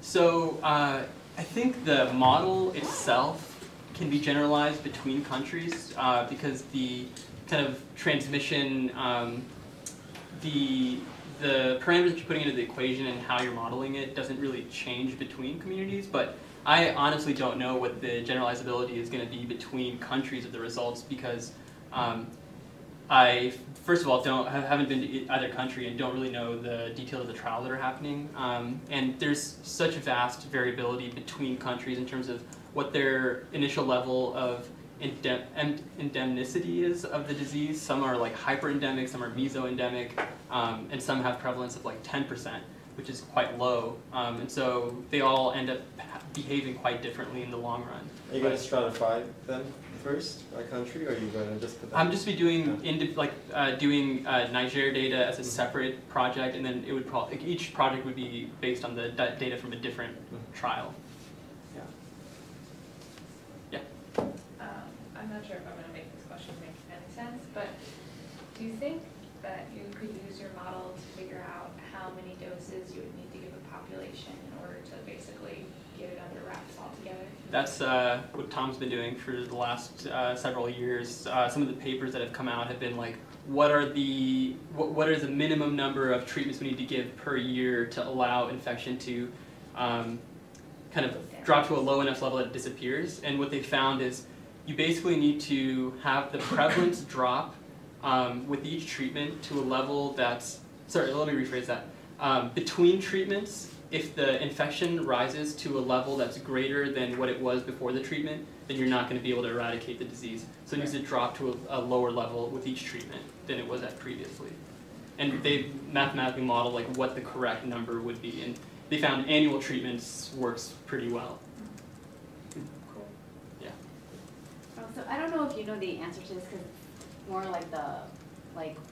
So I think the model itself can be generalized between countries because the kind of transmission, the parameters that you're putting into the equation and how you're modeling it doesn't really change between communities. But I honestly don't know what the generalizability is going to be between countries of the results because I, first of all, haven't been to either country and don't really know the details of the trials that are happening. And there's such vast variability between countries in terms of what their initial level of endemicity is of the disease. Some are like hyperendemic, some are mesoendemic, and some have prevalence of like 10%, which is quite low. And so they all end up behaving quite differently in the long run. Are you going to stratify them first by country, or are you going to just put that? I'm just be doing doing Niger data as a separate project, and then it would probably each project would be based on the data from a different trial. Yeah. I'm not sure if I'm going to make this question make any sense, but do you think that you could use your model to figure out how many doses you would need to give a population in order to basically get it under wraps altogether? That's what Tom's been doing for the last several years. Some of the papers that have come out have been like, what is the minimum number of treatments we need to give per year to allow infection to kind of drop to a low enough level that it disappears? And what they found is you basically need to have the prevalence drop with each treatment to a level that's, sorry, let me rephrase that. Between treatments, if the infection rises to a level that's greater than what it was before the treatment, then you're not going to be able to eradicate the disease. So it needs to drop to a lower level with each treatment than it was at previously. And they mathematically modeled like what the correct number would be, and they found annual treatments works pretty well. Cool. Yeah. So I don't know if you know the answer to this because it's more like the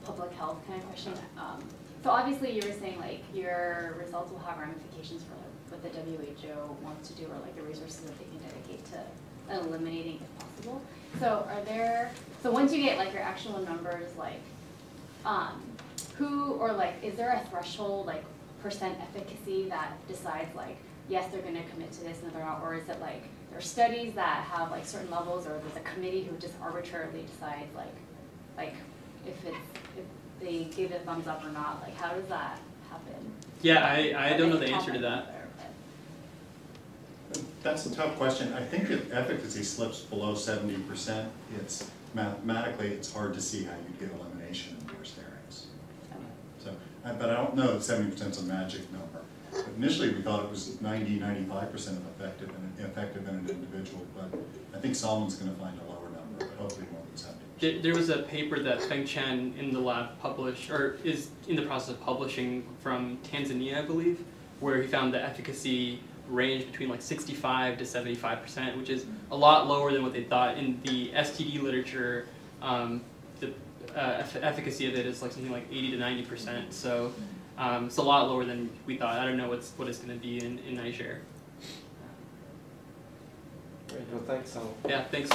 public health kind of question. So obviously you were saying like your results will have ramifications for like, what the WHO wants to do or like the resources that they can dedicate to eliminating if possible. So so once you get like your actual numbers, like is there a threshold like percent efficacy that decides like, yes, they're going to commit to this and they're not, or is it like there are studies that have like certain levels, or there's a committee who just arbitrarily decides like if they give a thumbs up or not? Like, how does that happen? Yeah, I don't know the answer to that. That's a tough question. I think if efficacy slips below 70%, it's mathematically it's hard to see how you'd get elimination in worst areas. So, but I don't know that 70% is a magic number. But initially we thought it was 90–95% of effective in an individual, but I think Salman's going to find a lower number, but hopefully it won't be 70%. There was a paper that Feng Chen in the lab published, or is in the process of publishing, from Tanzania, I believe, where he found the efficacy range between like 65 to 75%, which is a lot lower than what they thought. In the STD literature, the efficacy of it is like something like 80 to 90%. So it's a lot lower than we thought. I don't know what it's going to be in Niger. Great. Well, thanks, Salman. Yeah, thanks.